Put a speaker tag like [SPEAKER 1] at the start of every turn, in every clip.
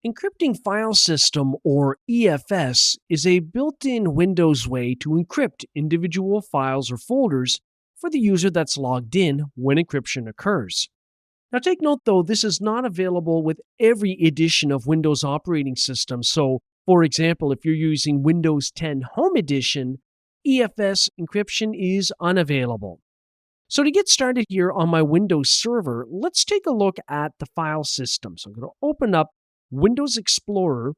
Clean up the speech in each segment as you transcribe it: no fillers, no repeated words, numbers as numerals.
[SPEAKER 1] Encrypting File System, or EFS, is a built-in Windows way to encrypt individual files or folders for the user that's logged in when encryption occurs. Now take note though, this is not available with every edition of Windows operating system. So, for example, if you're using Windows 10 Home Edition, EFS encryption is unavailable. So to get started here on my Windows server, let's take a look at the file system. So I'm going to open up Windows Explorer,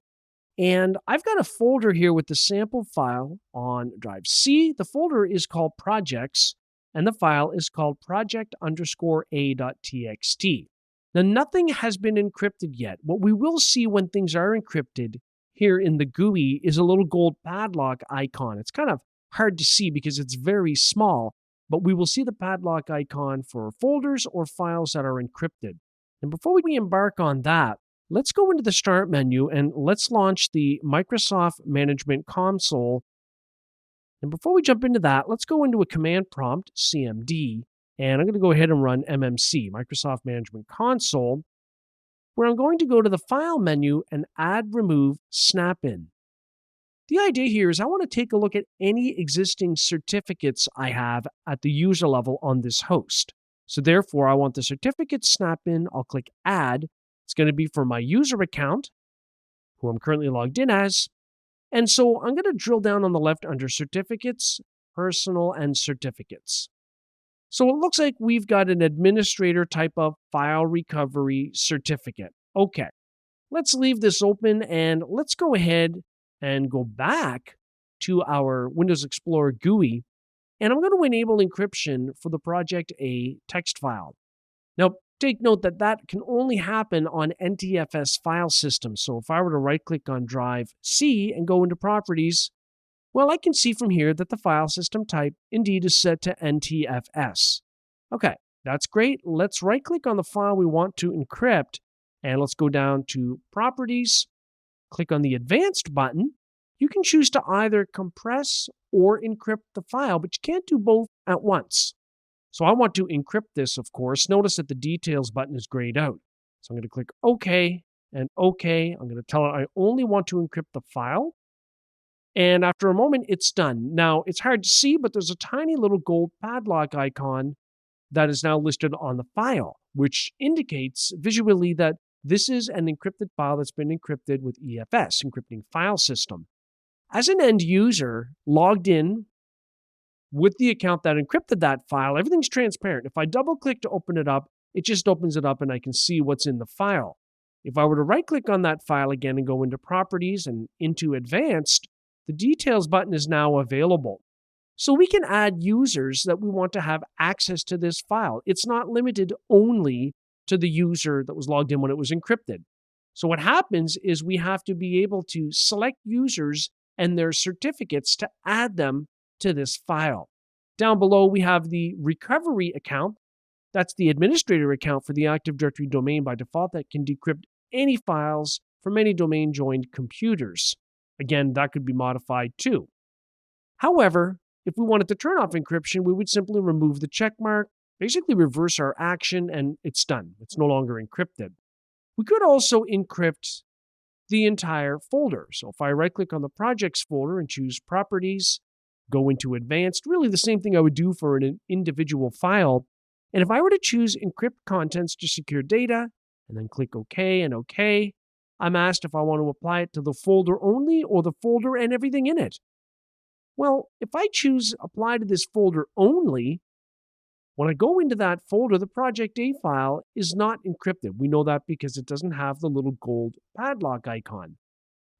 [SPEAKER 1] and I've got a folder here with the sample file on drive C. The folder is called projects, and the file is called project_a.txt. Now, nothing has been encrypted yet. What we will see when things are encrypted here in the GUI is a little gold padlock icon. It's kind of hard to see because it's very small, but we will see the padlock icon for folders or files that are encrypted. And before we embark on that, let's go into the Start menu and let's launch the Microsoft Management Console. And before we jump into that, let's go into a command prompt, CMD, and I'm going to go ahead and run MMC, Microsoft Management Console, where I'm going to go to the File menu and add, remove, snap in. The idea here is I want to take a look at any existing certificates I have at the user level on this host. So therefore, I want the certificate snap in. I'll click Add. It's going to be for my user account, who I'm currently logged in as. And so I'm going to drill down on the left under Certificates, Personal, and Certificates. So it looks like we've got an administrator type of file recovery certificate. Okay, let's leave this open and let's go ahead and go back to our Windows Explorer GUI. And I'm going to enable encryption for the Project A text file. Now, take note that that can only happen on NTFS file systems. So if I were to right-click on Drive C and go into Properties, well, I can see from here that the file system type indeed is set to NTFS. Okay, that's great. Let's right-click on the file we want to encrypt, and let's go down to Properties, click on the Advanced button. You can choose to either compress or encrypt the file, but you can't do both at once. So I want to encrypt this, of course. Notice that the Details button is grayed out. So I'm going to click OK and OK. I'm going to tell it I only want to encrypt the file. And after a moment, it's done. Now, it's hard to see, but there's a tiny little gold padlock icon that is now listed on the file, which indicates visually that this is an encrypted file that's been encrypted with EFS, Encrypting File System. As an end user logged in with the account that encrypted that file, everything's transparent. If I double-click to open it up, it just opens it up and I can see what's in the file. If I were to right-click on that file again and go into Properties and into Advanced, the Details button is now available. So we can add users that we want to have access to this file. It's not limited only to the user that was logged in when it was encrypted. So what happens is we have to be able to select users and their certificates to add them to this file. Down below, we have the recovery account. That's the administrator account for the Active Directory domain by default that can decrypt any files from any domain-joined computers. Again, that could be modified too. However, if we wanted to turn off encryption, we would simply remove the check mark, basically reverse our action, and it's done. It's no longer encrypted. We could also encrypt the entire folder. So if I right-click on the Projects folder and choose Properties, go into Advanced, really the same thing I would do for an individual file. And if I were to choose Encrypt Contents to Secure Data, and then click OK and OK, I'm asked if I want to apply it to the folder only or the folder and everything in it. Well, if I choose Apply to this folder only, when I go into that folder, the Project A file is not encrypted. We know that because it doesn't have the little gold padlock icon.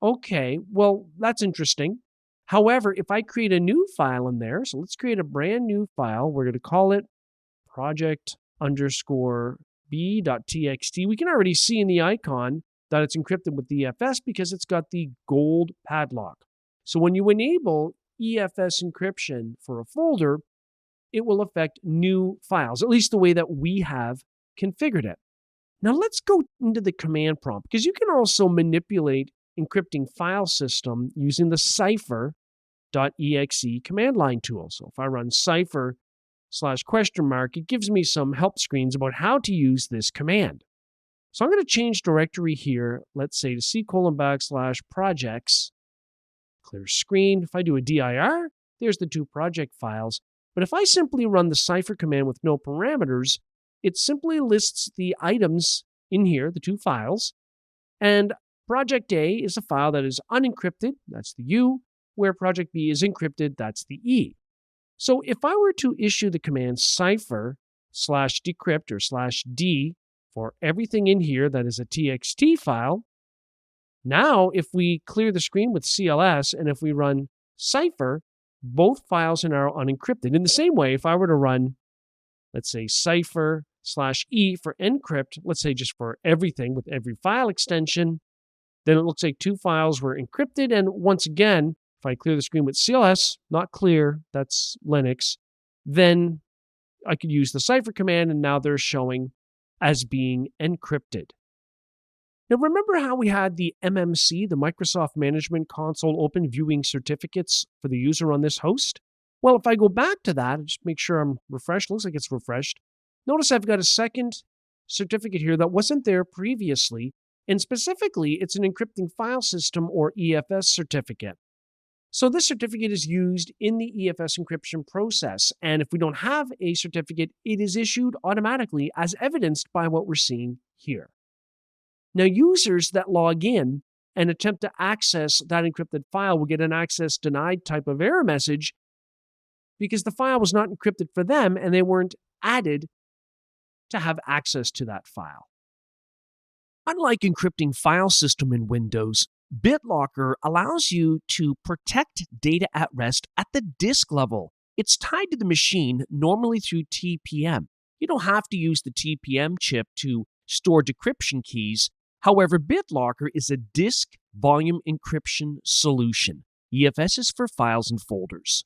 [SPEAKER 1] Okay, well, that's interesting. However, if I create a new file in there, so let's create a brand new file. We're going to call it project_b.txt. We can already see in the icon that it's encrypted with EFS because it's got the gold padlock. So when you enable EFS encryption for a folder, it will affect new files, at least the way that we have configured it. Now let's go into the command prompt because you can also manipulate encrypting file system using the cipher.exe command line tool. So if I run cipher /?, it gives me some help screens about how to use this command. So I'm going to change directory here, let's say to C:\projects, clear screen. If I do a dir, there's the two project files. But if I simply run the cipher command with no parameters, it simply lists the items in here, the two files, and project A is a file that is unencrypted, that's the U, where project B is encrypted, that's the E. So if I were to issue the command cipher/decrypt or /d for everything in here that is a txt file, now if we clear the screen with CLS and if we run cipher, both files are now unencrypted. In the same way, if I were to run, let's say cipher/e for encrypt, let's say just for everything with every file extension, then it looks like two files were encrypted. And once again, if I clear the screen with CLS, not clear, that's Linux, then I could use the cipher command and now they're showing as being encrypted. Now remember how we had the MMC, the Microsoft Management Console Open Viewing Certificates for the user on this host? Well, if I go back to that, just make sure I'm refreshed, looks like it's refreshed. Notice I've got a second certificate here that wasn't there previously, and specifically, it's an encrypting file system or EFS certificate. So this certificate is used in the EFS encryption process, and if we don't have a certificate, it is issued automatically as evidenced by what we're seeing here. Now, users that log in and attempt to access that encrypted file will get an access denied type of error message because the file was not encrypted for them and they weren't added to have access to that file. Unlike encrypting file system in Windows, BitLocker allows you to protect data at rest at the disk level. It's tied to the machine, normally through TPM. You don't have to use the TPM chip to store decryption keys. However, BitLocker is a disk volume encryption solution. EFS is for files and folders.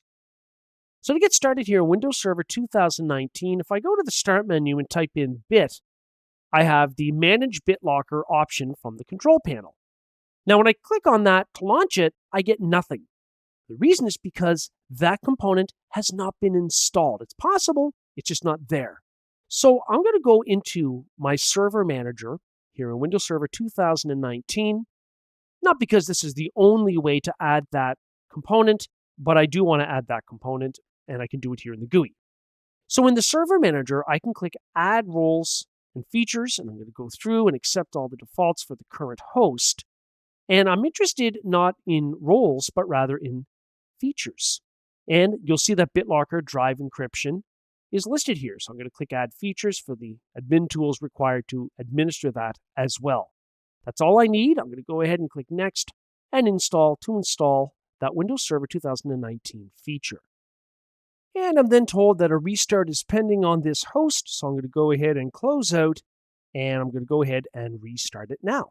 [SPEAKER 1] So to get started here, Windows Server 2019, if I go to the Start menu and type in Bit, I have the Manage BitLocker option from the control panel. Now, when I click on that to launch it, I get nothing. The reason is because that component has not been installed. It's possible, it's just not there. So I'm going to go into my server manager here in Windows Server 2019, not because this is the only way to add that component, but I do want to add that component, and I can do it here in the GUI. So in the server manager, I can click Add Roles and Features, and I'm going to go through and accept all the defaults for the current host. And I'm interested not in roles, but rather in features. And you'll see that BitLocker Drive Encryption is listed here. So I'm going to click Add Features for the admin tools required to administer that as well. That's all I need. I'm going to go ahead and click Next and install that Windows Server 2019 feature. And I'm then told that a restart is pending on this host, so I'm going to go ahead and close out, and I'm going to go ahead and restart it now.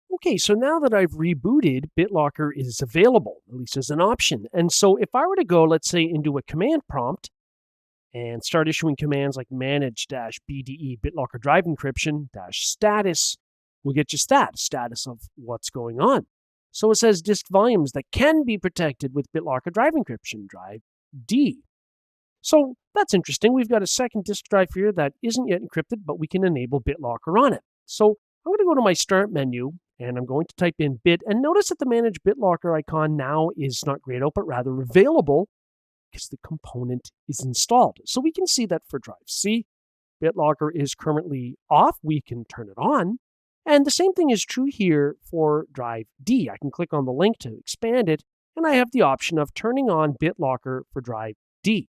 [SPEAKER 1] Okay, so now that I've rebooted, BitLocker is available, at least as an option. And so if I were to go, let's say, into a command prompt and start issuing commands like manage-bde BitLocker Drive Encryption -status, we'll get just that, status of what's going on. So it says disk volumes that can be protected with BitLocker Drive Encryption, Drive D. So that's interesting. We've got a second disk drive here that isn't yet encrypted, but we can enable BitLocker on it. So I'm going to go to my Start menu, and I'm going to type in Bit, and notice that the Manage BitLocker icon now is not grayed out, but rather available because the component is installed. So we can see that for drive C, BitLocker is currently off. We can turn it on. And the same thing is true here for drive D. I can click on the link to expand it, and I have the option of turning on BitLocker for drive D.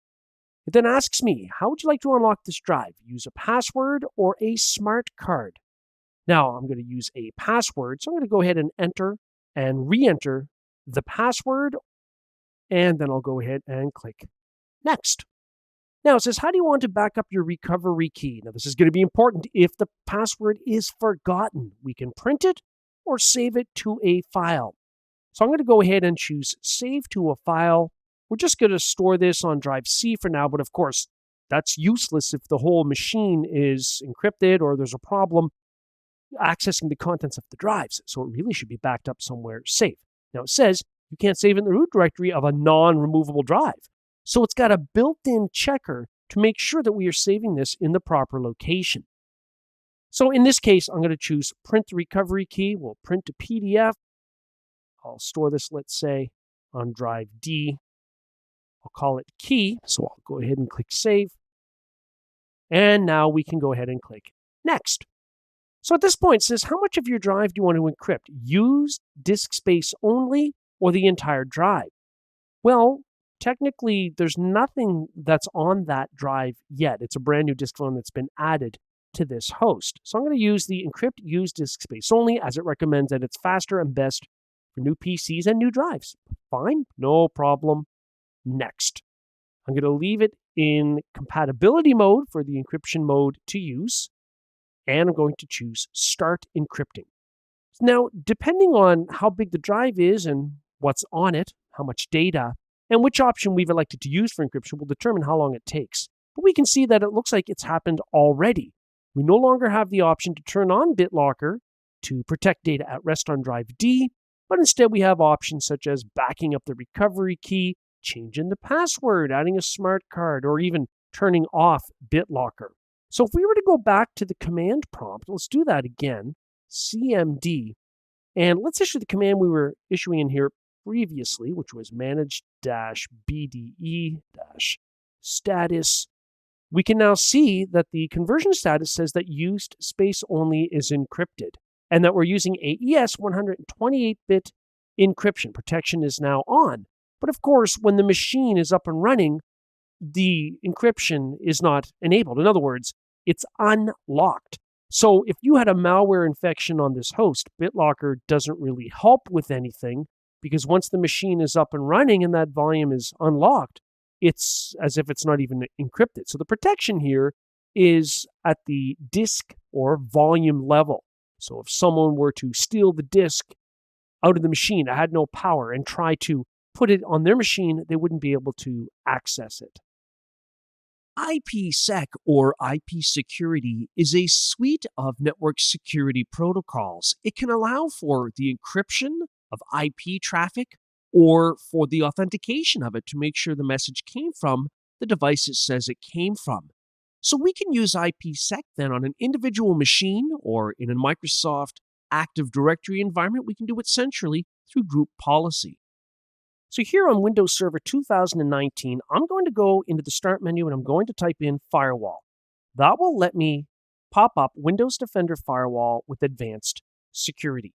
[SPEAKER 1] It then asks me, how would you like to unlock this drive? Use a password or a smart card? Now, I'm going to use a password, so I'm going to go ahead and enter and re-enter the password, and then I'll go ahead and click Next. Now, it says, how do you want to back up your recovery key? Now, this is going to be important. If the password is forgotten, we can print it or save it to a file. So I'm going to go ahead and choose Save to a File. We're just going to store this on drive C for now, but of course, that's useless if the whole machine is encrypted or there's a problem accessing the contents of the drives. So it really should be backed up somewhere safe. Now, it says you can't save in the root directory of a non-removable drive. So it's got a built-in checker to make sure that we are saving this in the proper location. So in this case, I'm going to choose print the recovery key. We'll print to PDF. I'll store this, let's say, on drive D. I'll call it key. So I'll go ahead and click save. And now we can go ahead and click next. So at this point, it says, how much of your drive do you want to encrypt? Used disk space only or the entire drive? Well, technically, there's nothing that's on that drive yet. It's a brand new disk phone that's been added to this host. So I'm going to use the encrypt used disk space only, as it recommends that it's faster and best for new PCs and new drives. Fine, no problem. Next. I'm going to leave it in compatibility mode for the encryption mode to use, and I'm going to choose Start Encrypting. Now, depending on how big the drive is and what's on it, how much data, and which option we've elected to use for encryption will determine how long it takes. But we can see that it looks like it's happened already. We no longer have the option to turn on BitLocker to protect data at rest on drive D, but instead we have options such as backing up the recovery key, changing the password, adding a smart card, or even turning off BitLocker. So if we were to go back to the command prompt, let's do that again, CMD, and let's issue the command we were issuing in here previously, which was manage-bde-status. We can now see that the conversion status says that used space only is encrypted, and that we're using AES 128-bit encryption. Protection is now on. But of course, when the machine is up and running, the encryption is not enabled. In other words, it's unlocked. So if you had a malware infection on this host, BitLocker doesn't really help with anything, because once the machine is up and running and that volume is unlocked, it's as if it's not even encrypted. So the protection here is at the disk or volume level. So if someone were to steal the disk out of the machine, it had no power, and try to put it on their machine, they wouldn't be able to access it.
[SPEAKER 2] IPsec, or IP security, is a suite of network security protocols. It can allow for the encryption of IP traffic or for the authentication of it to make sure the message came from the device it says it came from. So we can use IPsec then on an individual machine or in a Microsoft Active Directory environment. We can do it centrally through group policy.
[SPEAKER 1] So here on Windows Server 2019, I'm going to go into the Start menu and I'm going to type in Firewall. That will let me pop up Windows Defender Firewall with Advanced Security.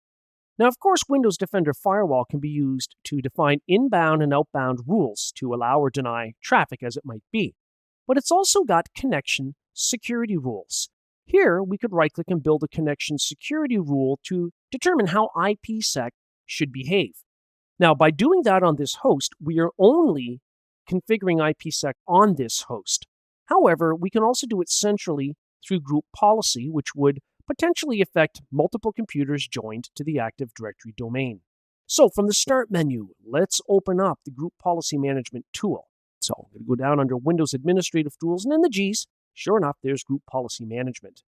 [SPEAKER 1] Now, of course, Windows Defender Firewall can be used to define inbound and outbound rules to allow or deny traffic as it might be. But it's also got connection security rules. Here, we could right-click and build a connection security rule to determine how IPsec should behave. Now, by doing that on this host, we are only configuring IPsec on this host. However, we can also do it centrally through group policy, which would potentially affect multiple computers joined to the Active Directory domain. So from the Start menu, let's open up the Group Policy Management tool. So I'm going to go down under Windows Administrative Tools, and in the G's, sure enough, there's Group Policy Management.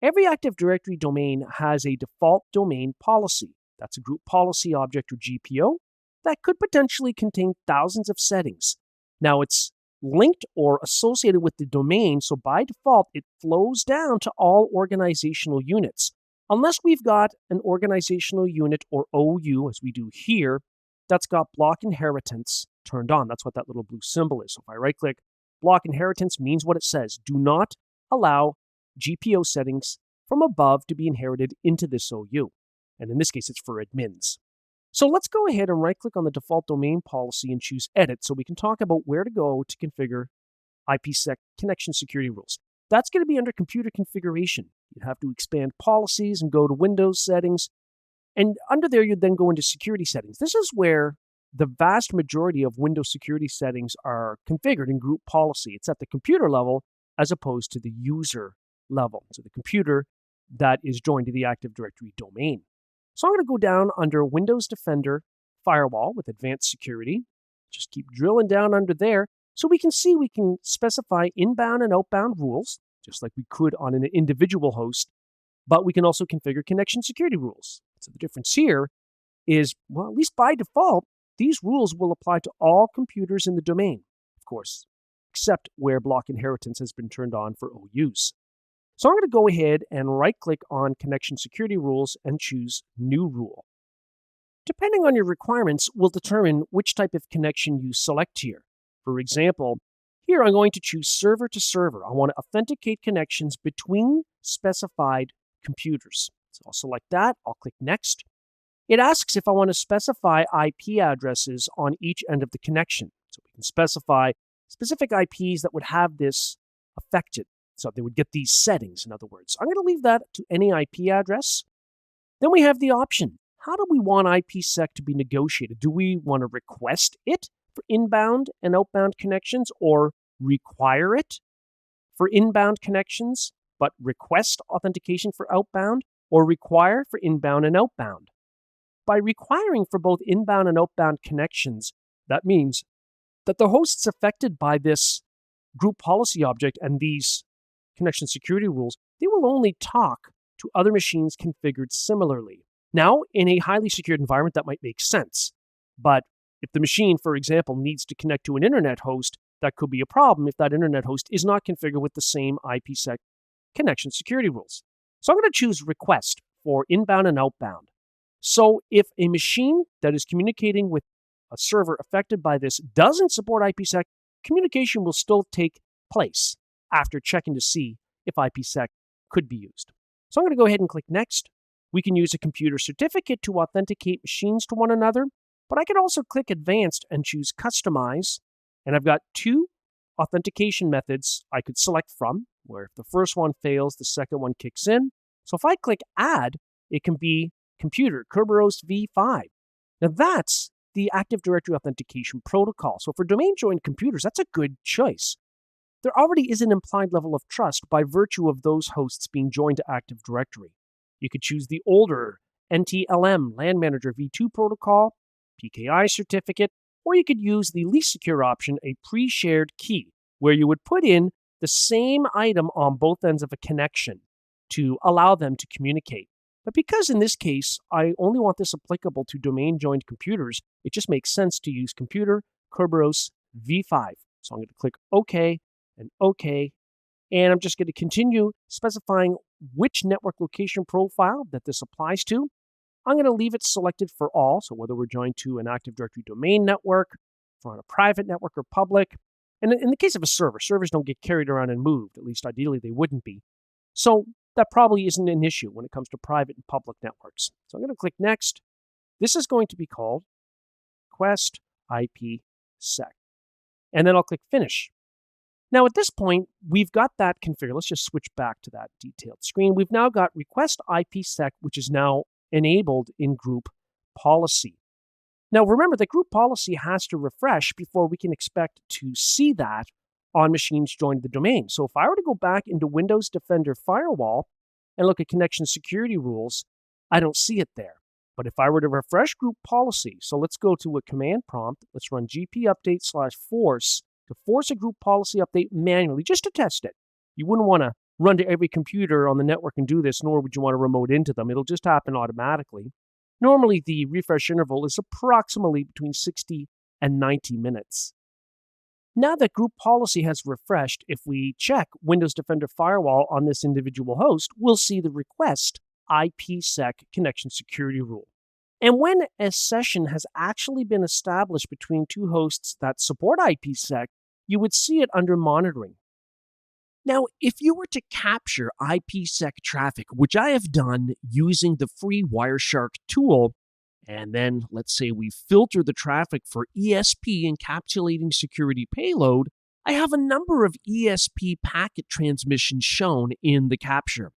[SPEAKER 1] Every Active Directory domain has a default domain policy. That's a group policy object or GPO that could potentially contain thousands of settings. Now, it's linked or associated with the domain, so by default, it flows down to all organizational units. Unless we've got an organizational unit or OU, as we do here, that's got block inheritance turned on. That's what that little blue symbol is. So if I right-click, block inheritance means what it says. Do not allow GPO settings from above to be inherited into this OU. And in this case, it's for admins. So let's go ahead and right-click on the default domain policy and choose Edit so we can talk about where to go to configure IPsec connection security rules. That's going to be under Computer Configuration. You have to expand Policies and go to Windows Settings. And under there, you'd then go into Security Settings. This is where the vast majority of Windows security settings are configured in Group Policy. It's at the computer level as opposed to the user level. So the computer that is joined to the Active Directory domain. So I'm going to go down under Windows Defender Firewall with Advanced Security. Just keep drilling down under there so we can see we can specify inbound and outbound rules, just like we could on an individual host, but we can also configure connection security rules. So the difference here is, well, at least by default, these rules will apply to all computers in the domain, of course, except where block inheritance has been turned on for OUs. So I'm going to go ahead and right-click on Connection Security Rules and choose New Rule. Depending on your requirements will determine which type of connection you select here. For example, here I'm going to choose server to server. I want to authenticate connections between specified computers. So I'll select that. I'll click Next. It asks if I want to specify IP addresses on each end of the connection. So we can specify specific IPs that would have this affected. So they would get these settings, in other words. I'm going to leave that to any IP address. Then we have the option. How do we want IPsec to be negotiated? Do we want to request it for inbound and outbound connections, or require it for inbound connections, but request authentication for outbound, or require for inbound and outbound? By requiring for both inbound and outbound connections, that means that the hosts affected by this group policy object and these connection security rules, they will only talk to other machines configured similarly. Now, in a highly secured environment, that might make sense. But if the machine, for example, needs to connect to an internet host, that could be a problem if that internet host is not configured with the same IPsec connection security rules. So I'm going to choose request for inbound and outbound. So if a machine that is communicating with a server affected by this doesn't support IPsec, communication will still take place after checking to see if IPsec could be used. So I'm going to go ahead and click Next. We can use a computer certificate to authenticate machines to one another, but I could also click Advanced and choose Customize, and I've got two authentication methods I could select from, where if the first one fails, the second one kicks in. So if I click Add, it can be Computer Kerberos v5. Now that's the Active Directory Authentication Protocol. So for domain-joined computers, that's a good choice. There already is an implied level of trust by virtue of those hosts being joined to Active Directory. You could choose the older NTLM LAN Manager v2 protocol, PKI certificate, or you could use the least secure option, a pre-shared key, where you would put in the same item on both ends of a connection to allow them to communicate. But because in this case, I only want this applicable to domain-joined computers, it just makes sense to use Computer Kerberos v5. So I'm going to click OK and OK, and I'm just going to continue specifying which network location profile that this applies to. I'm going to leave it selected for all, so whether we're joined to an Active Directory domain network, or on a private network or public. And in the case of a server, servers don't get carried around and moved, at least ideally they wouldn't be. So that probably isn't an issue when it comes to private and public networks. So I'm going to click Next. This is going to be called Request IPsec. And then I'll click Finish. Now at this point, we've got that configured. Let's just switch back to that detailed screen. We've now got Request IPsec, which is now enabled in group policy. Now remember that group policy has to refresh before we can expect to see that on machines joined to the domain. So if I were to go back into Windows Defender Firewall and look at connection security rules, I don't see it there. But if I were to refresh group policy, so let's go to a command prompt, let's run gp update/force to force a group policy update manually just to test it. You wouldn't want to run to every computer on the network and do this, nor would you want to remote into them. It'll just happen automatically. Normally, the refresh interval is approximately between 60 and 90 minutes. Now that group policy has refreshed, if we check Windows Defender Firewall on this individual host, we'll see the request IPsec connection security rule. And when a session has actually been established between two hosts that support IPsec, you would see it under monitoring. Now, if you were to capture IPsec traffic, which I have done using the free Wireshark tool, and then let's say we filter the traffic for ESP encapsulating security payload, I have a number of ESP packet transmissions shown in the capture.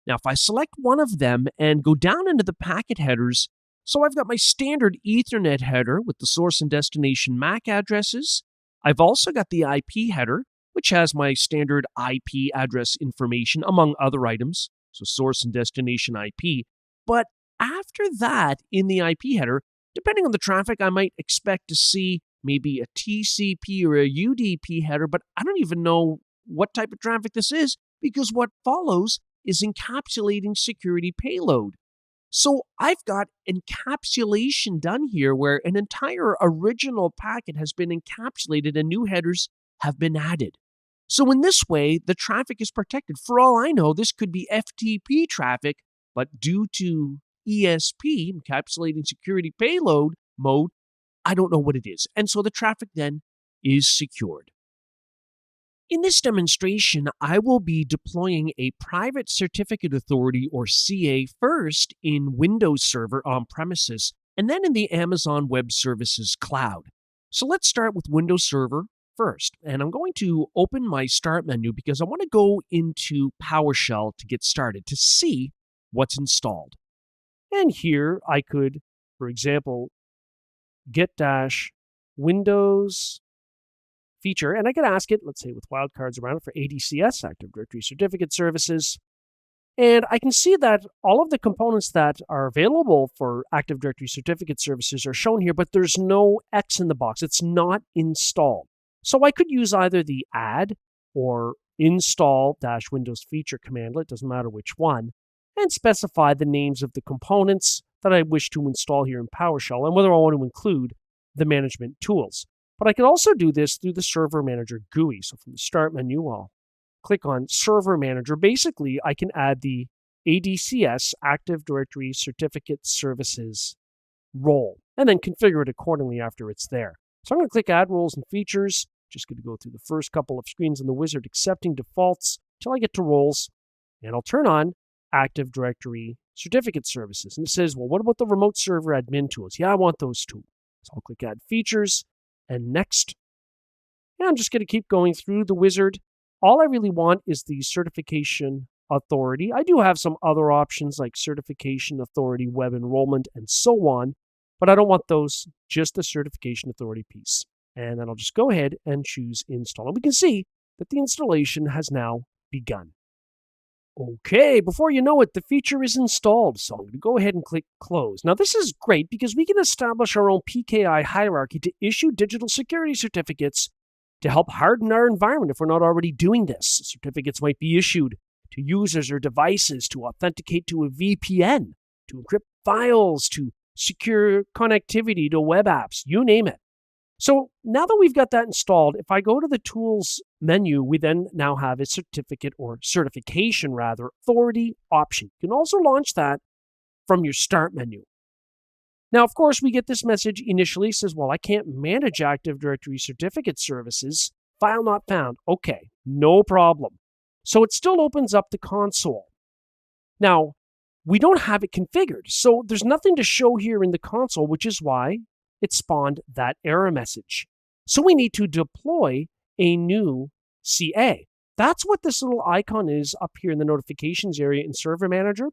[SPEAKER 1] Now, if I select one of them and go down into the packet headers, so I've got my standard Ethernet header with the source and destination MAC addresses. I've also got the IP header, which has my standard IP address information, among other items, so source and destination IP. But after that, in the IP header, depending on the traffic, I might expect to see maybe a TCP or a UDP header, but I don't even know what type of traffic this is, because what follows is encapsulating security payload. So I've got encapsulation done here where an entire original packet has been encapsulated and new headers have been added.
[SPEAKER 2] So in this way, the traffic is protected. For all I know, this could be FTP traffic, but due to ESP, encapsulating security payload mode, I don't know what it is. And so the traffic then is secured. In this demonstration, I will be deploying a private certificate authority, or CA, first in Windows Server on premises, and then in the Amazon Web Services cloud. So let's start with Windows Server first. And I'm going to open my Start menu because I want to go into PowerShell to get started to see what's installed. And here I could, for example, get-Windows feature, and I could ask it, let's say with wildcards around it, for ADCS, Active Directory Certificate Services. And I can see that all of the components that are available for Active Directory Certificate Services are shown here, but there's no X in the box. It's not installed. So I could use either the add or install-Windows feature commandlet, it doesn't matter which one, and specify the names of the components that I wish to install here in PowerShell and whether I want to include the management tools. But I can also do this through the Server Manager GUI. So from the Start menu, I'll click on Server Manager. Basically, I can add the ADCS, Active Directory Certificate Services role, and then configure it accordingly after it's there. So I'm going to click Add Roles and Features. Just going to go through the first couple of screens in the wizard, accepting defaults until I get to roles, and I'll turn on Active Directory Certificate Services. And it says, well, what about the remote server admin tools? Yeah, I want those too. So I'll click Add Features and Next. And I'm just going to keep going through the wizard. All I really want is the certification authority. I do have some other options like certification authority, web enrollment, and so on, but I don't want those, just the certification authority piece. And then I'll just go ahead and choose Install. And we can see that the installation has now begun. Okay, before you know it, the feature is installed. So I'm going to go ahead and click Close. Now, this is great because we can establish our own PKI hierarchy to issue digital security certificates to help harden our environment if we're not already doing this. Certificates might be issued to users or devices to authenticate to a VPN, to encrypt files, to secure connectivity to web apps, you name it. So now that we've got that installed, if I go to the Tools menu, we then now have a certificate, or certification rather, authority option. You can also launch that from your Start menu. Now, of course, we get this message initially. It says, well, I can't manage Active Directory Certificate Services. File not found. Okay, no problem. So it still opens up the console. Now, we don't have it configured, so there's nothing to show here in the console, which is why it spawned that error message. So we need to deploy a new CA. That's what this little icon is up here in the notifications area in Server Manager,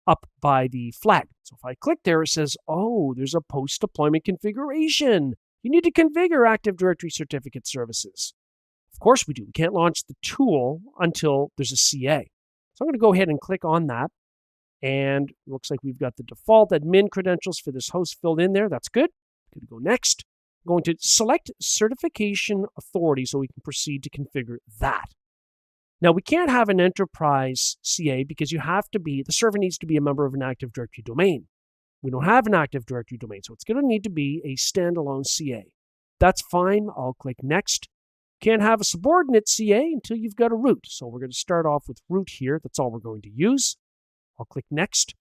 [SPEAKER 2] up by the flag. So if I click there, it says, oh, there's a post-deployment configuration. You need to configure Active Directory Certificate Services. Of course we do. We can't launch the tool until there's a CA. So I'm going to go ahead and click on that. And it looks like we've got the default admin credentials for this host filled in there. That's good. Going to go next. I'm going to select Certification Authority so we can proceed to configure that. Now, we can't have an enterprise CA because the server needs to be a member of an Active Directory domain. We don't have an Active Directory domain, so it's going to need to be a standalone CA. That's fine. I'll click Next. Can't have a subordinate CA until you've got a root. So we're going to start off with root here. That's all we're going to use. I'll click Next.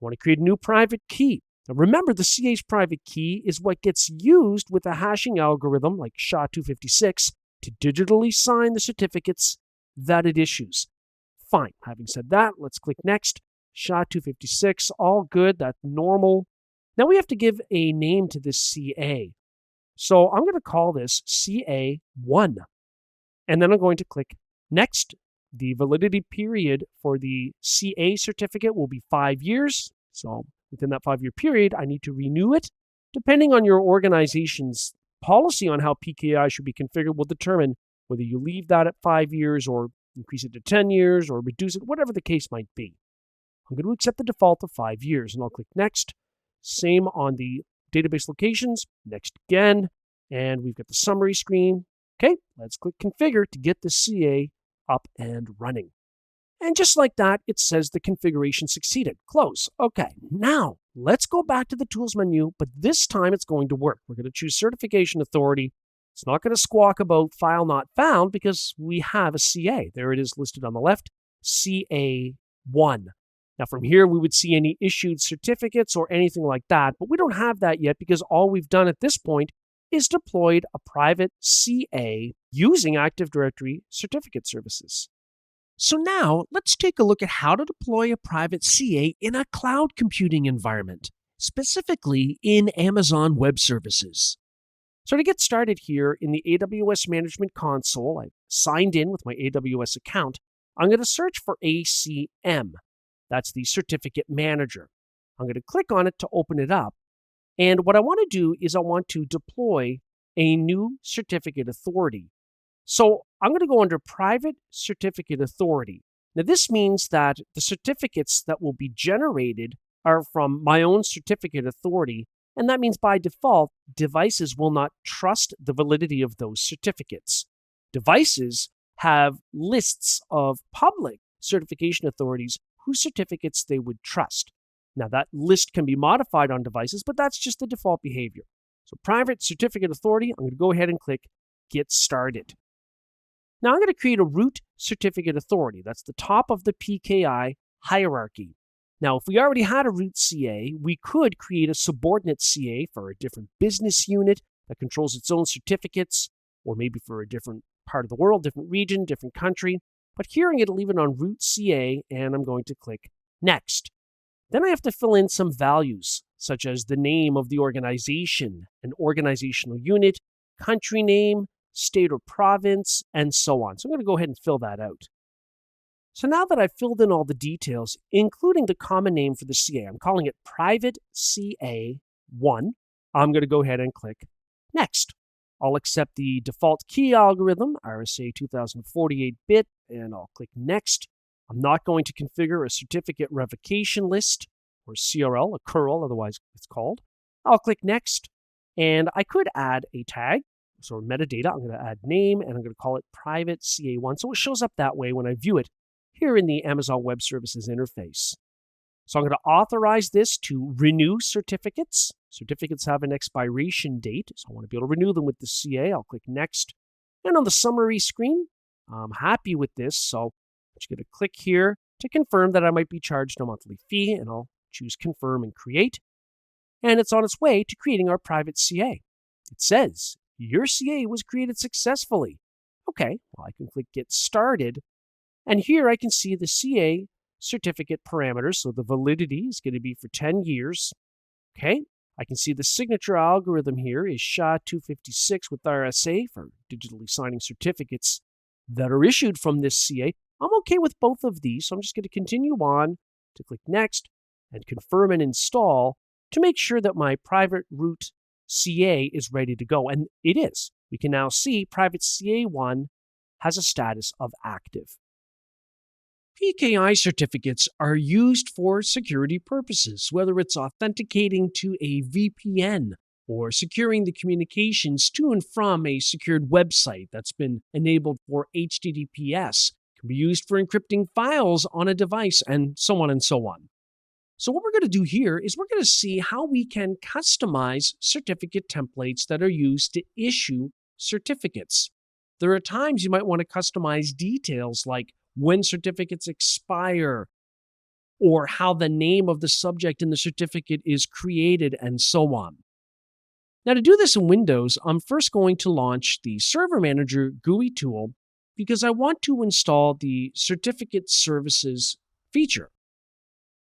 [SPEAKER 2] I want to create a new private key. Now remember, the CA's private key is what gets used with a hashing algorithm like SHA-256 to digitally sign the certificates that it issues. Fine. Having said that, let's click Next. SHA-256, all good. That's normal. Now we have to give a name to this CA. So I'm going to call this CA1. And then I'm going to click Next. The validity period for the CA certificate will be 5 years. So within that 5-year period, I need to renew it. Depending on your organization's policy on how PKI should be configured will determine whether you leave that at 5 years or increase it to 10 years or reduce it, whatever the case might be. I'm going to accept the default of 5 years, and I'll click Next. Same on the database locations. Next again. And we've got the summary screen. Okay, let's click Configure to get the CA up and running. And just like that, it says the configuration succeeded. Close. Okay, now let's go back to the Tools menu, but this time it's going to work. We're going to choose Certification Authority.
[SPEAKER 1] It's not going to squawk about file not found because we have a CA. There it is listed on the left, CA1. Now from here, we would see any issued certificates or anything like that, but we don't have that yet because all we've done at this point is deployed a private CA using Active Directory certificate services.
[SPEAKER 2] So now let's take a look at how to deploy a private CA in a cloud computing environment, specifically in Amazon Web Services.
[SPEAKER 1] So to get started here in the AWS Management Console, I've signed in with my AWS account. I'm going to search for ACM. That's the Certificate Manager. I'm going to click on it to open it up. And what I want to do is I want to deploy a new certificate authority. So I'm going to go under Private Certificate Authority. Now this means that the certificates that will be generated are from my own certificate authority, and that means by default, devices will not trust the validity of those certificates. Devices have lists of public certification authorities whose certificates they would trust. Now that list can be modified on devices, but that's just the default behavior. So Private Certificate Authority, I'm going to go ahead and click Get Started. Now I'm going to create a root certificate authority. That's the top of the PKI hierarchy. Now, if we already had a root CA, we could create a subordinate CA for a different business unit that controls its own certificates, or maybe for a different part of the world, different region, different country. But here I'm going to leave it on root CA, and I'm going to click Next. Then I have to fill in some values, such as the name of the organization, an organizational unit, country name, state or province, and so on. So I'm going to go ahead and fill that out. So now that I've filled in all the details, including the common name for the CA, I'm calling it Private CA1, I'm going to go ahead and click Next. I'll accept the default key algorithm, RSA 2048-bit, and I'll click Next. I'm not going to configure a certificate revocation list, or CRL, a curl, otherwise it's called. I'll click Next, and I could add a tag, so metadata. I'm going to add name, and I'm going to call it Private CA1, so it shows up that way when I view it here in the Amazon Web Services interface. So I'm going to authorize this to renew certificates. Certificates have an expiration date, so I want to be able to renew them with the CA. I'll click Next. And on the summary screen, I'm happy with this, so I'm just going to click here to confirm that I might be charged a monthly fee, and I'll choose Confirm and Create. And it's on its way to creating our private CA. It says, your CA was created successfully. Okay, well, I can click Get Started. And here I can see the CA certificate parameters. So the validity is going to be for 10 years. Okay, I can see the signature algorithm here is SHA-256 with RSA for digitally signing certificates that are issued from this CA. I'm okay with both of these, so I'm just going to continue on to click Next and confirm and install to make sure that my private root CA is ready to go. And it is. We can now see private CA1 has a status of active.
[SPEAKER 2] PKI certificates are used for security purposes, whether it's authenticating to a VPN or securing the communications to and from a secured website that's been enabled for HTTPS. It can be used for encrypting files on a device, and so on and so on. So what we're going to do here is we're going to see how we can customize certificate templates that are used to issue certificates. There are times you might want to customize details like when certificates expire, or how the name of the subject in the certificate is created, and so on. Now, to do this in Windows, I'm first going to launch the Server Manager GUI tool because I want to install the Certificate Services feature.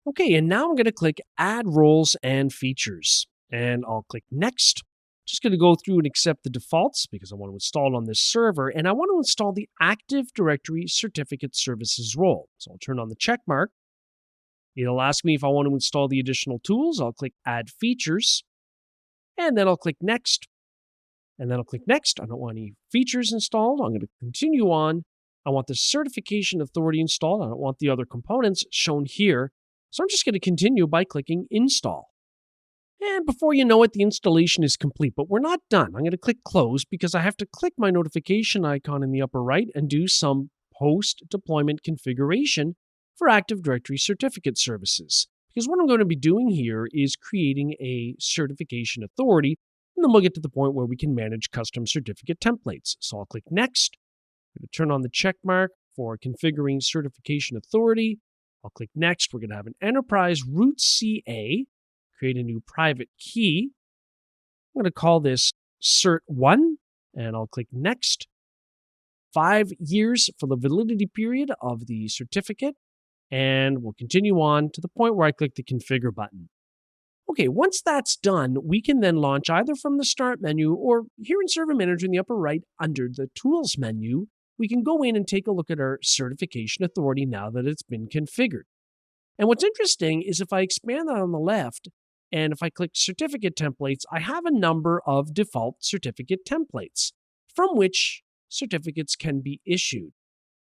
[SPEAKER 2] Okay, and now I'm going to click Add Roles and Features, and I'll click Next. Just going to go through and accept the defaults because I want to install it on this server, and I want to install the Active Directory Certificate Services role. So I'll turn on the check mark. It'll ask me if I want to install the additional tools. I'll click Add Features, and then I'll click Next, and then I'll click Next. I don't want any features installed. I'm going to continue on. I want the certification authority installed. I don't want the other components shown here. So I'm just going to continue by clicking Install. And before you know it, the installation is complete, but we're not done. I'm going to click Close because I have to click my notification icon in the upper right and do some post-deployment configuration for Active Directory Certificate Services. Because what I'm going to be doing here is creating a certification authority
[SPEAKER 1] And then we'll get to the point where we can manage custom certificate templates. So I'll click Next. I'm going to turn on the check mark for configuring certification authority. I'll click Next. We're going to have an enterprise root CA, create a new private key. I'm going to call this Cert1, and I'll click Next. 5 years for the validity period of the certificate, and we'll continue on to the point where I click the Configure button. Okay, once that's done, we can then launch either from the Start menu or here in Server Manager in the upper right under the Tools menu, we can go in and take a look at our certification authority now that it's been configured. And what's interesting is if I expand that on the left, and if I click Certificate Templates, I have a number of default certificate templates from which certificates can be issued.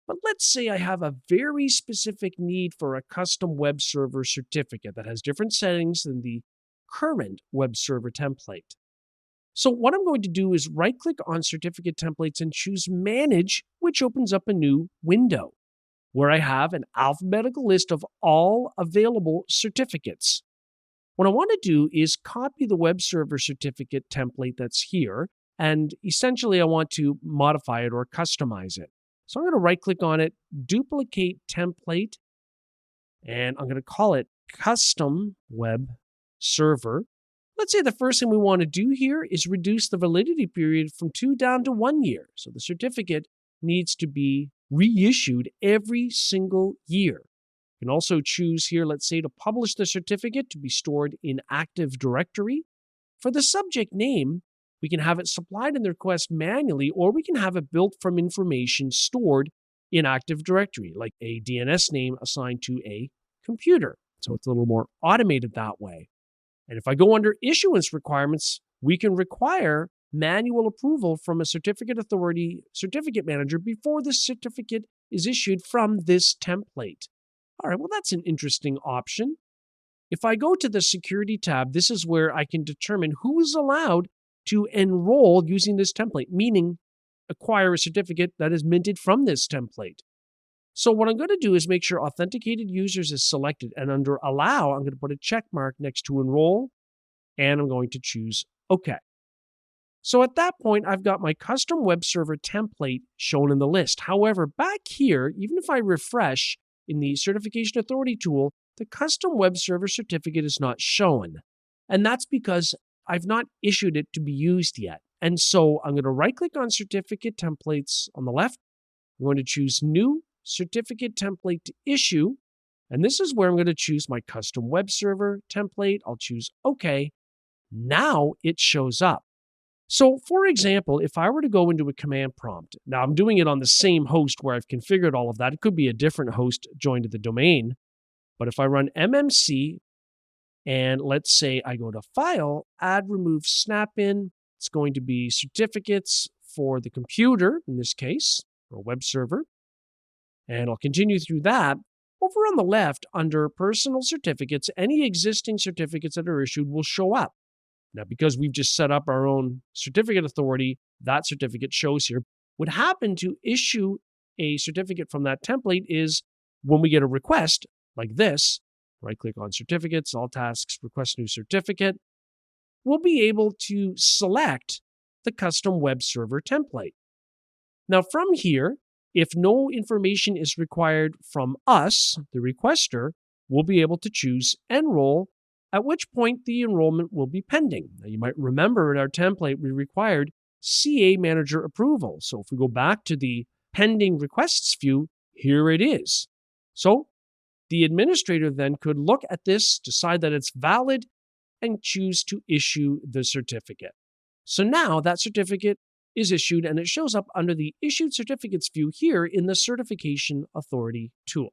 [SPEAKER 1] But let's say I have a very specific need for a custom web server certificate that has different settings than the current web server template. So what I'm going to do is right-click on Certificate Templates and choose Manage, which opens up a new window where I have an alphabetical list of all available certificates. What I want to do is copy the web server certificate template that's here, and essentially I want to modify it or customize it. So I'm going to right-click on it, duplicate template, and I'm going to call it Custom Web Server. Let's say the first thing we want to do here is reduce the validity period from 2 down to 1 year. So the certificate needs to be reissued every single year. You can also choose here, let's say, to publish the certificate to be stored in Active Directory. For the subject name, we can have it supplied in the request manually, or we can have it built from information stored in Active Directory, like a DNS name assigned to a computer. So it's a little more automated that way. And if I go under issuance requirements, we can require manual approval from a certificate authority certificate manager before the certificate is issued from this template. All right, well, that's an interesting option. If I go to the security tab, this is where I can determine who is allowed to enroll using this template, meaning acquire a certificate that is minted from this template. So what I'm going to do is make sure authenticated users is selected, and under allow, I'm going to put a check mark next to enroll, and I'm going to choose OK. So at that point, I've got my custom web server template shown in the list. However, back here, even if I refresh in the certification authority tool, the custom web server certificate is not shown. And that's because I've not issued it to be used yet. And so I'm going to right-click on certificate templates on the left. I'm going to choose New Certificate Template to Issue. And this is where I'm going to choose my custom web server template. I'll choose OK. Now it shows up. So for example, if I were to go into a command prompt, now I'm doing it on the same host where I've configured all of that. It could be a different host joined to the domain. But if I run MMC, and let's say I go to File, Add Remove Snap-in, it's going to be certificates for the computer, in this case, or web server. And I'll continue through that. Over on the left, under Personal Certificates, any existing certificates that are issued will show up. Now, because we've just set up our own certificate authority, that certificate shows here. What happened to issue a certificate from that template is when we get a request like this, right-click on Certificates, All Tasks, Request New Certificate, we'll be able to select the custom web server template. Now, from here, if no information is required from us, the requester, we'll be able to choose Enroll, at which point the enrollment will be pending. Now, you might remember in our template, we required CA manager approval. So if we go back to the pending requests view, here it is. So the administrator then could look at this, decide that it's valid, and choose to issue the certificate. So now that certificate is issued, and it shows up under the Issued Certificates view here in the Certification Authority tool.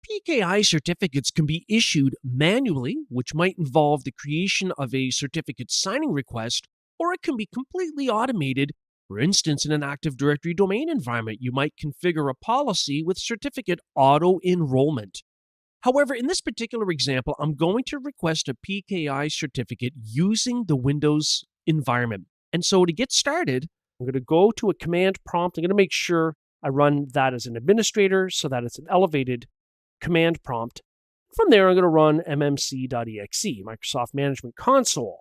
[SPEAKER 2] PKI certificates can be issued manually, which might involve the creation of a certificate signing request, or it can be completely automated. For instance, in an Active Directory domain environment, you might configure a policy with certificate auto-enrollment. However, in this particular example, I'm going to request a PKI certificate using the Windows environment. And so to get started, I'm going to go to a command prompt. I'm going to make sure I run that as an administrator so that it's an elevated command prompt. From there, I'm going to run mmc.exe, Microsoft Management Console.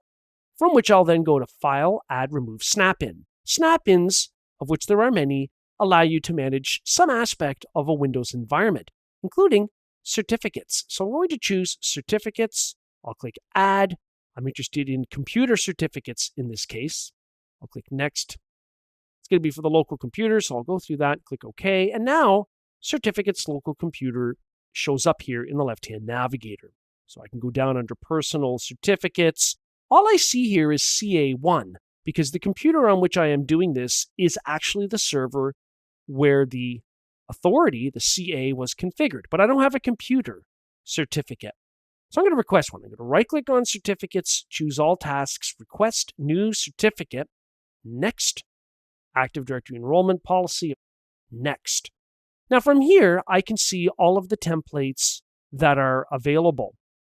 [SPEAKER 1] from which I'll then go to File, Add, Remove, Snap-in. Snap-ins, of which there are many, allow you to manage some aspect of a Windows environment, including certificates. So I'm going to choose certificates. I'll click Add. I'm interested in computer certificates in this case. I'll click Next. It's going to be for the local computer, so I'll go through that, click OK. And now certificates local computer shows up here in the left-hand navigator. So I can go down under Personal Certificates. All I see here is CA1 because the computer on which I am doing this is actually the server where the authority, the CA, was configured. But I don't have a computer certificate. So I'm going to request one. I'm going to right-click on Certificates, choose All Tasks, Request New Certificate, Next, Active Directory Enrollment Policy, Next. Now from here, I can see all of the templates that are available.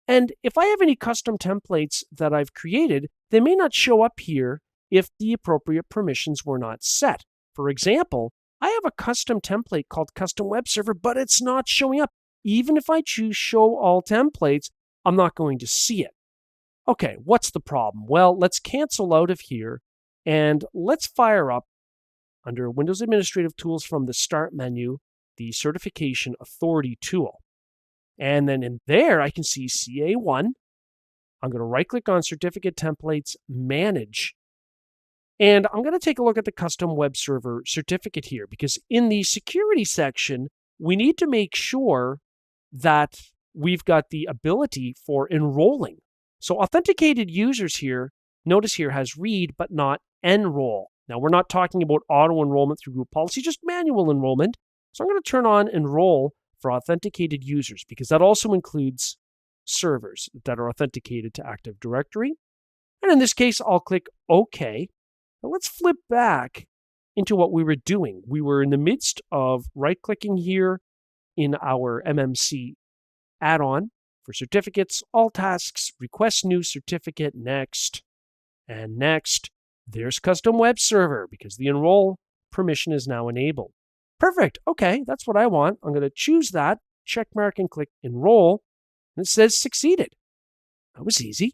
[SPEAKER 1] And if I have any custom templates that I've created, they may not show up here if the appropriate permissions were not set. For example, I have a custom template called Custom Web Server, but it's not showing up. Even if I choose Show All Templates, I'm not going to see it. Okay, what's the problem? Well, let's cancel out of here and let's fire up under Windows Administrative Tools from the Start menu, the Certification Authority tool. And then in there, I can see CA1. I'm going to right-click on Certificate Templates, Manage. And I'm going to take a look at the Custom Web Server certificate here, because in the security section, we need to make sure that we've got the ability for enrolling. So authenticated users here, notice here has read, but not enroll. Now, we're not talking about auto-enrollment through group policy, just manual enrollment. So I'm going to turn on enroll for authenticated users, because that also includes servers that are authenticated to Active Directory. And in this case, I'll click OK. Now let's flip back into what we were doing. We were in the midst of right-clicking here in our MMC add-on for certificates, all tasks, request new certificate, next, and next. There's Custom Web Server because the enroll permission is now enabled. Perfect. Okay, that's what I want. I'm going to choose that, check mark, and click enroll. And it says succeeded. That was easy.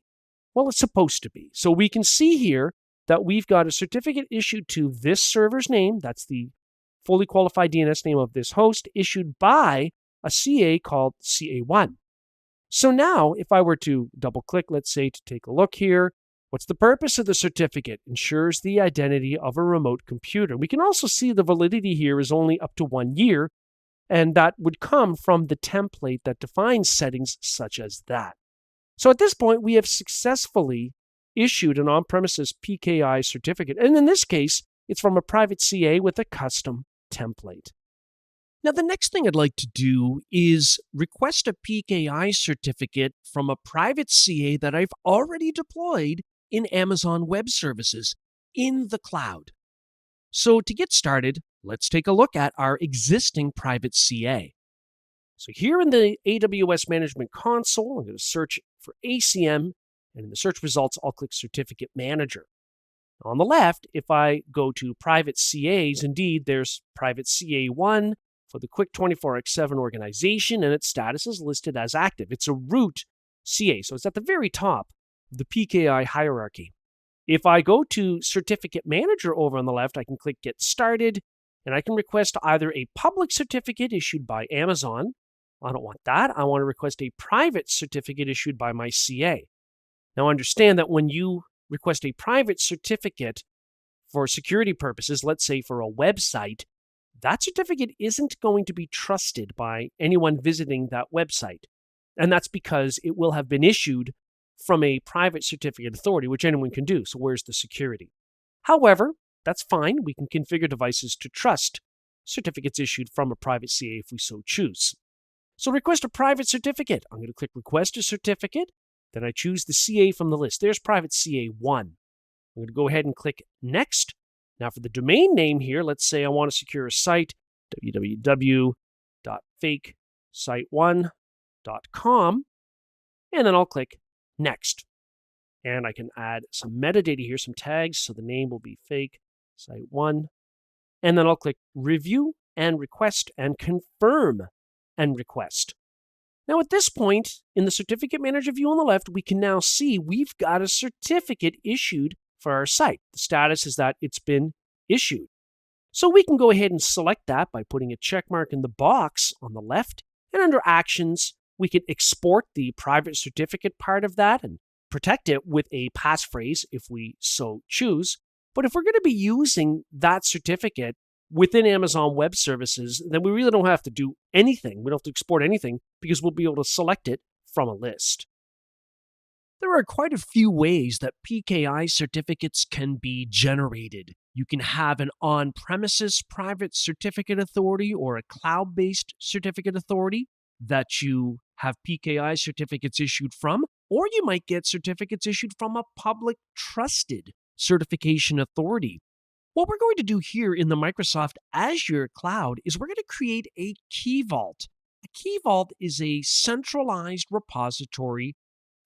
[SPEAKER 1] Well, it's supposed to be. So we can see here that we've got a certificate issued to this server's name. That's the fully qualified DNS name of this host, issued by a CA called CA1. So now, if I were to double click, let's say, to take a look here, what's the purpose of the certificate? Ensures the identity of a remote computer. We can also see the validity here is only up to 1 year, and that would come from the template that defines settings such as that. So at this point, we have successfully issued an on-premises PKI certificate, and in this case, it's from a private CA with a custom template.
[SPEAKER 2] Now, the next thing I'd like to do is request a PKI certificate from a private CA that I've already deployed in Amazon Web Services in the cloud. So to get started, let's take a look at our existing private CA. So here in the AWS Management Console, I'm going to search for ACM, and in the search results, I'll click Certificate Manager. On the left, if I go to private CAs, indeed, there's private CA1 for the Quick 24x7 organization, and its status is listed as active. It's a root CA, so it's at the very top of the PKI hierarchy. If I go to Certificate Manager over on the left, I can click Get Started, and I can request either a public certificate issued by Amazon. I don't want that. I want to request a private certificate issued by my CA. Now understand that when you request a private certificate for security purposes, let's say for a website, that certificate isn't going to be trusted by anyone visiting that website. And that's because it will have been issued from a private certificate authority, which anyone can do. So where's the security? However, that's fine. We can configure devices to trust certificates issued from a private CA if we so choose. So request a private certificate. I'm going to click Request a Certificate. Then I choose the CA from the list. There's private CA1. I'm going to go ahead and click Next. Now for the domain name here, let's say I want to secure a site, www.fakesite1.com, and then I'll click Next. And I can add some metadata here, some tags, so the name will be fake site1. And then I'll click Review and Request and Confirm and Request.
[SPEAKER 1] Now at this point, in the certificate manager view on the left, we can now see we've got a certificate issued for our site. The status is that it's been issued. So we can go ahead and select that by putting a check mark in the box on the left, and under Actions, we can export the private certificate part of that and protect it with a passphrase if we so choose. But if we're going to be using that certificate within Amazon Web Services, then we really don't have to do anything. We don't have to export anything because we'll be able to select it from a list. There are quite a few ways that PKI certificates can be generated. You can have an on-premises private certificate authority or a cloud-based certificate authority that you have PKI certificates issued from, or you might get certificates issued from a public trusted certification authority. What we're going to do here in the Microsoft Azure cloud is we're going to create a key vault. A key vault is a centralized repository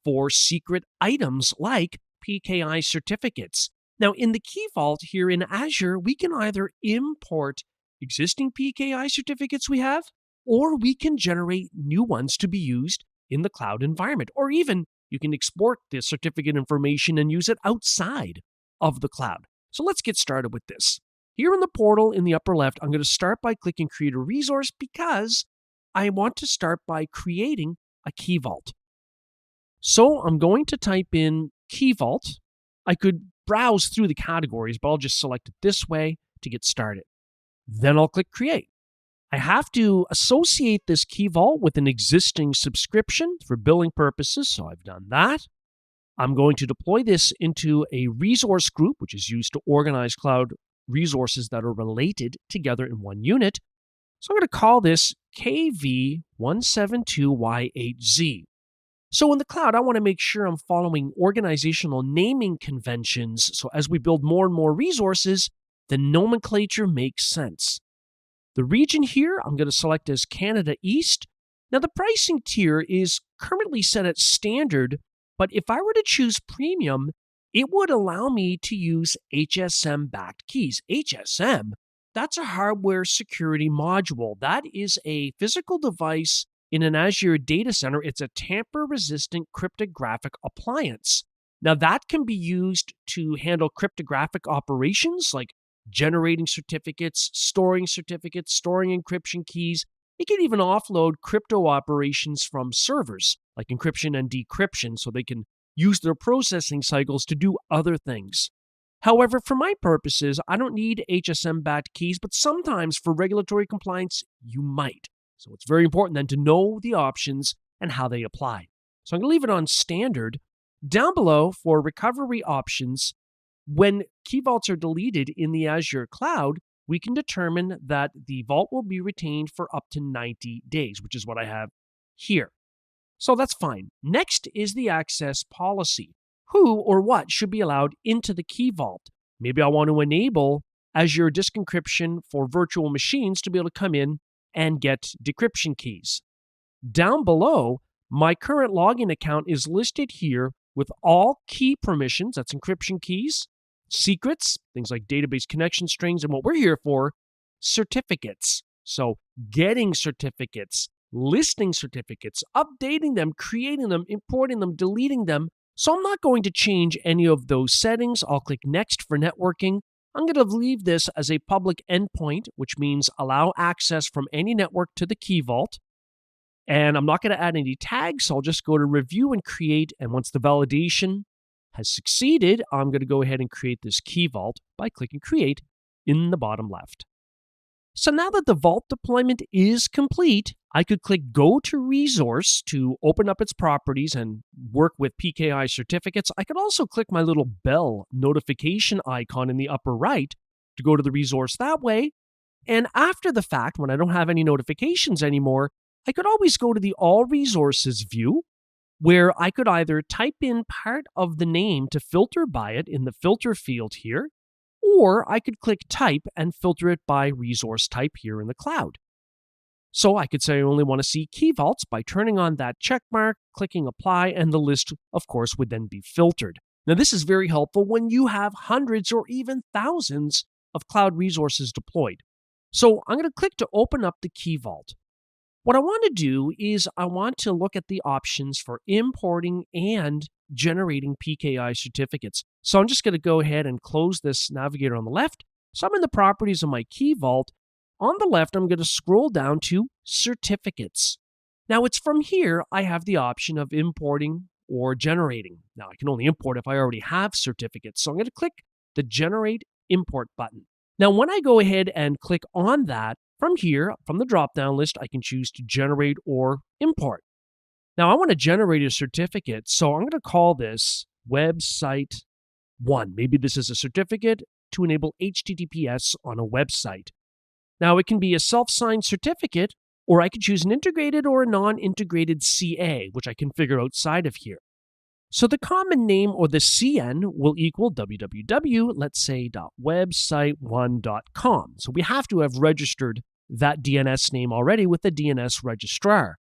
[SPEAKER 1] for secret items like PKI certificates. Now, in the key vault here in Azure, we can either import existing PKI certificates we have, or we can generate new ones to be used in the cloud environment. Or even you can export the certificate information and use it outside of the cloud. So let's get started with this. Here in the portal in the upper left, I'm going to start by clicking Create a Resource because I want to start by creating a key vault. So I'm going to type in key vault. I could browse through the categories, but I'll just select it this way to get started. Then I'll click Create. I have to associate this key vault with an existing subscription for billing purposes, so I've done that. I'm going to deploy this into a resource group, which is used to organize cloud resources that are related together in one unit. So I'm going to call this KV172Y8Z. So in the cloud, I want to make sure I'm following organizational naming conventions. So as we build more and more resources, the nomenclature makes sense. The region here, I'm going to select as Canada East. Now the pricing tier is currently set at standard, but if I were to choose premium, it would allow me to use HSM-backed keys. HSM, that's a hardware security module. That is a physical device in an Azure data center. It's a tamper-resistant cryptographic appliance. Now that can be used to handle cryptographic operations like generating certificates, storing encryption keys. It can even offload crypto operations from servers like encryption and decryption so they can use their processing cycles to do other things. However, for my purposes, I don't need HSM-backed keys, but sometimes for regulatory compliance, you might. So it's very important then to know the options and how they apply. So I'm going to leave it on standard. Down below for recovery options, when key vaults are deleted in the Azure cloud, we can determine that the vault will be retained for up to 90 days, which is what I have here. So that's fine. Next is the access policy. Who or what should be allowed into the key vault? Maybe I want to enable Azure disk encryption for virtual machines to be able to come in and get decryption keys. Down below, my current login account is listed here with all key permissions, that's encryption keys, secrets, things like database connection strings, and what we're here for, certificates. So getting certificates, listing certificates, updating them, creating them, importing them, deleting them. So I'm not going to change any of those settings. I'll click Next for networking. I'm going to leave this as a public endpoint, which means allow access from any network to the key vault. And I'm not going to add any tags, so I'll just go to Review and Create. And once the validation has succeeded, I'm going to go ahead and create this key vault by clicking Create in the bottom left. So now that the vault deployment is complete, I could click Go to Resource to open up its properties and work with PKI certificates. I could also click my little bell notification icon in the upper right to go to the resource that way. And after the fact, when I don't have any notifications anymore, I could always go to the All Resources view, where I could either type in part of the name to filter by it in the filter field here, or I could click Type and filter it by resource type here in the cloud. So I could say I only want to see key vaults by turning on that check mark, clicking Apply, and the list, of course, would then be filtered. Now, this is very helpful when you have hundreds or even thousands of cloud resources deployed. So I'm going to click to open up the key vault. What I want to do is I want to look at the options for importing and generating PKI certificates. So I'm just going to go ahead and close this navigator on the left. So I'm in the properties of my key vault. On the left, I'm going to scroll down to certificates. Now it's from here I have the option of importing or generating. Now I can only import if I already have certificates. So I'm going to click the generate import button. Now when I go ahead and click on that, from here, from the drop-down list, I can choose to generate or import. Now, I want to generate a certificate, so I'm going to call this website 1. Maybe this is a certificate to enable HTTPS on a website. Now, it can be a self-signed certificate, or I could choose an integrated or a non-integrated CA, which I can figure outside of here. So the common name, or the CN, will equal www, let's say, .website1.com. So we have to have registered that DNS name already with the DNS registrar.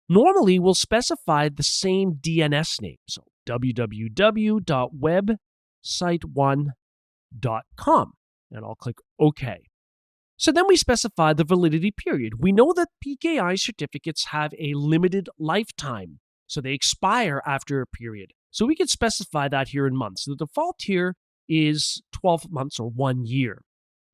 [SPEAKER 1] Normally, we'll specify the same DNS name, so www.website1.com, and I'll click OK. So then we specify the validity period. We know that PKI certificates have a limited lifetime, so they expire after a period. So we could specify that here in months. The default here is 12 months or 1 year.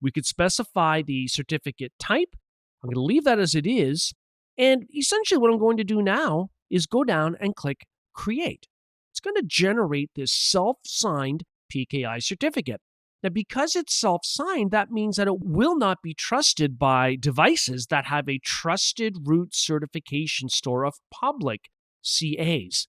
[SPEAKER 1] We could specify the certificate type. I'm going to leave that as it is. And essentially what I'm going to do now is go down and click Create. It's going to generate this self-signed PKI certificate. Now, because it's self-signed, that means that it will not be trusted by devices that have a trusted root certification store of public CAs.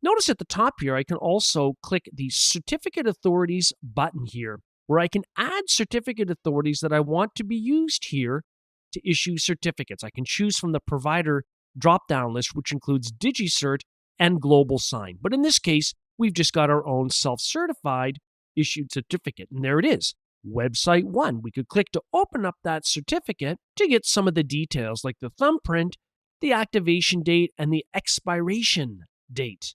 [SPEAKER 1] Notice at the top here, I can also click the Certificate Authorities button here, where I can add certificate authorities that I want to be used here to issue certificates. I can choose from the provider drop-down list, which includes DigiCert and Global Sign. But in this case, we've just got our own self-certified issued certificate. And there it is, Website 1. We could click to open up that certificate to get some of the details like the thumbprint, the activation date, and the expiration date.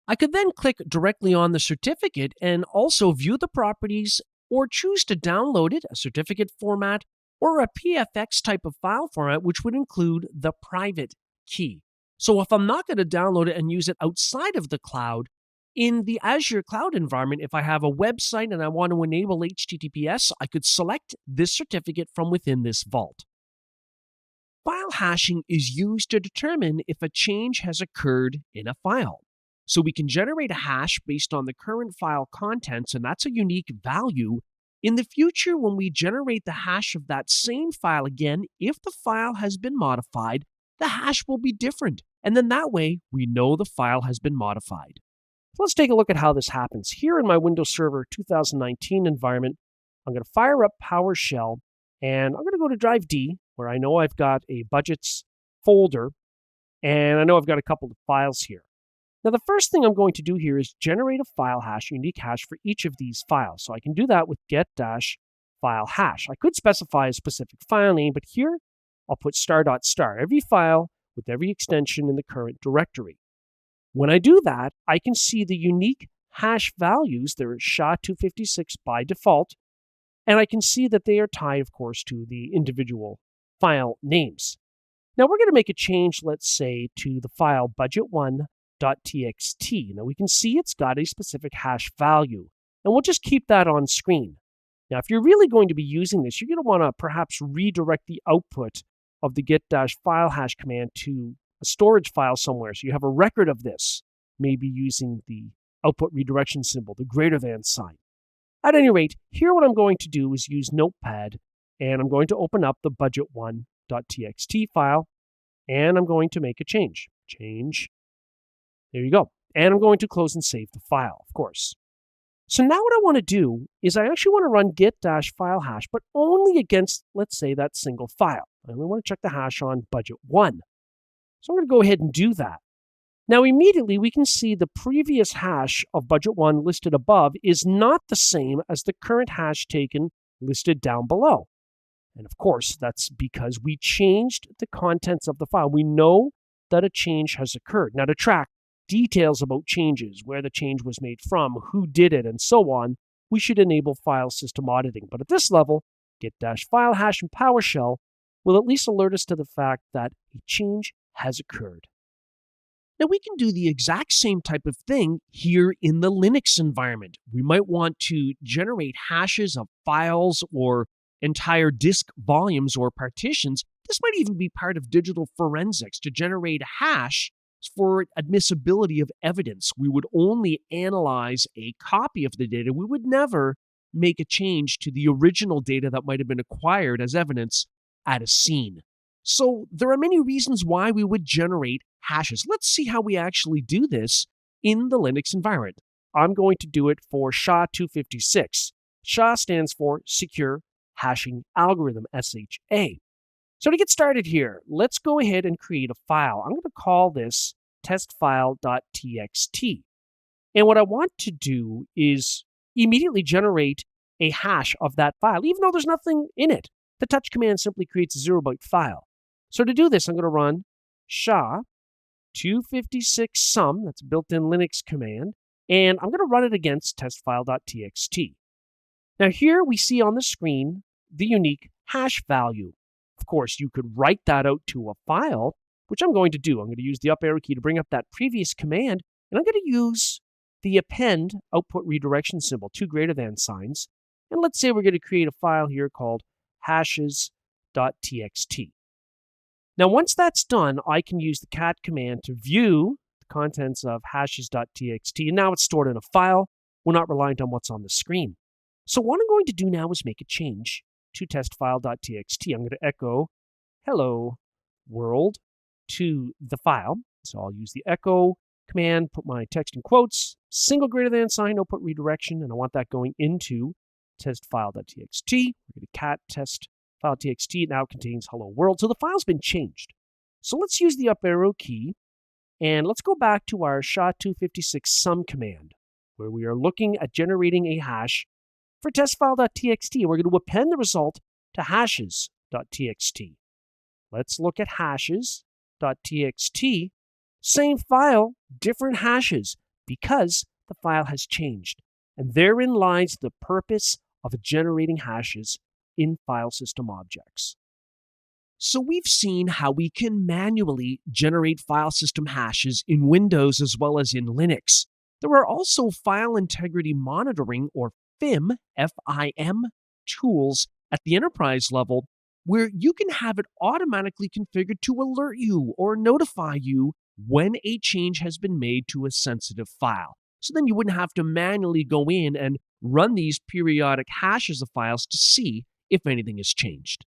[SPEAKER 1] I could then click directly on the certificate and also view the properties or choose to download it, a certificate format, or a PFX type of file format, which would include the private key. So if I'm not going to download it and use it outside of the cloud, in the Azure cloud environment, if I have a website and I want to enable HTTPS, I could select this certificate from within this vault. File hashing is used to determine if a change has occurred in a file. So we can generate a hash based on the current file contents, and that's a unique value. In the future, when we generate the hash of that same file again, if the file has been modified, the hash will be different. And then that way, we know the file has been modified. So let's take a look at how this happens. Here in my Windows Server 2019 environment, I'm going to fire up PowerShell, and I'm going to go to Drive D, where I know I've got a budgets folder, and I know I've got a couple of files here. Now, the first thing I'm going to do here is generate a file hash, a unique hash for each of these files. So I can do that with get-file hash. I could specify a specific file name, but here I'll put star.star, every file with every extension in the current directory. When I do that, I can see the unique hash values. They're SHA-256 by default, and I can see that they are tied, of course, to the individual file names. Now, we're going to make a change, let's say, to the file budget1.txt. Now, we can see it's got a specific hash value, and we'll just keep that on screen. Now, if you're really going to be using this, you're going to want to perhaps redirect the output of the get-file hash command to a storage file somewhere, so you have a record of this, maybe using the output redirection symbol, the greater than sign. At any rate, here what I'm going to do is use Notepad, and I'm going to open up the budget1.txt file, and I'm going to make a change. There you go. And I'm going to close and save the file, of course. So now what I want to do is I actually want to run get-file hash, but only against, let's say, that single file. I only want to check the hash on budget1. So I'm going to go ahead and do that. Now, immediately we can see the previous hash of budget1 listed above is not the same as the current hash taken listed down below. And of course, that's because we changed the contents of the file. We know that a change has occurred. Now, to track details about changes, where the change was made from, who did it, and so on, we should enable file system auditing. But at this level, get-file hash in PowerShell will at least alert us to the fact that a change has occurred.
[SPEAKER 2] Now, we can do the exact same type of thing here in the Linux environment. We might want to generate hashes of files or entire disk volumes or partitions. This might even be part of digital forensics to generate a hash for admissibility of evidence. We would only analyze a copy of the data. We would never make a change to the original data that might have been acquired as evidence at a scene. So there are many reasons why we would generate hashes. Let's see how we actually do this in the Linux environment.
[SPEAKER 1] I'm going to do it for SHA-256. SHA stands for Secure Hashing Algorithm, SHA. So to get started here, let's go ahead and create a file. I'm going to call this testfile.txt. And what I want to do is immediately generate a hash of that file, even though there's nothing in it. The touch command simply creates a 0-byte file. So to do this, I'm going to run SHA-256-SUM, that's a built-in Linux command, and I'm going to run it against testfile.txt. Now here we see on the screen the unique hash value. Of course, you could write that out to a file, which I'm going to do. I'm going to use the up arrow key to bring up that previous command, and I'm going to use the append output redirection symbol, 2 greater than signs. And let's say we're going to create a file here called hashes.txt. Now, once that's done, I can use the cat command to view the contents of hashes.txt, and now it's stored in a file. We're not reliant on what's on the screen. So what I'm going to do now is make a change to testfile.txt. I'm going to echo hello world to the file. So I'll use the echo command, put my text in quotes, single greater than sign, output redirection, and I want that going into testfile.txt. We're going to cat testfile.txt. It now contains hello world. So the file's been changed. So let's use the up arrow key, and let's go back to our SHA-256-SUM command, where we are looking at generating a hash for testfile.txt. We're going to append the result to hashes.txt. Let's look at hashes.txt. Same file, different hashes, because the file has changed. And therein lies the purpose of generating hashes in file system objects.
[SPEAKER 2] So we've seen how we can manually generate file system hashes in Windows as well as in Linux. There are also file integrity monitoring, or FIM, F-I-M, tools at the enterprise level where you can have it automatically configured to alert you or notify you when a change has been made to a sensitive file. So then you wouldn't have to manually go in and run these periodic hashes of files to see if anything has changed.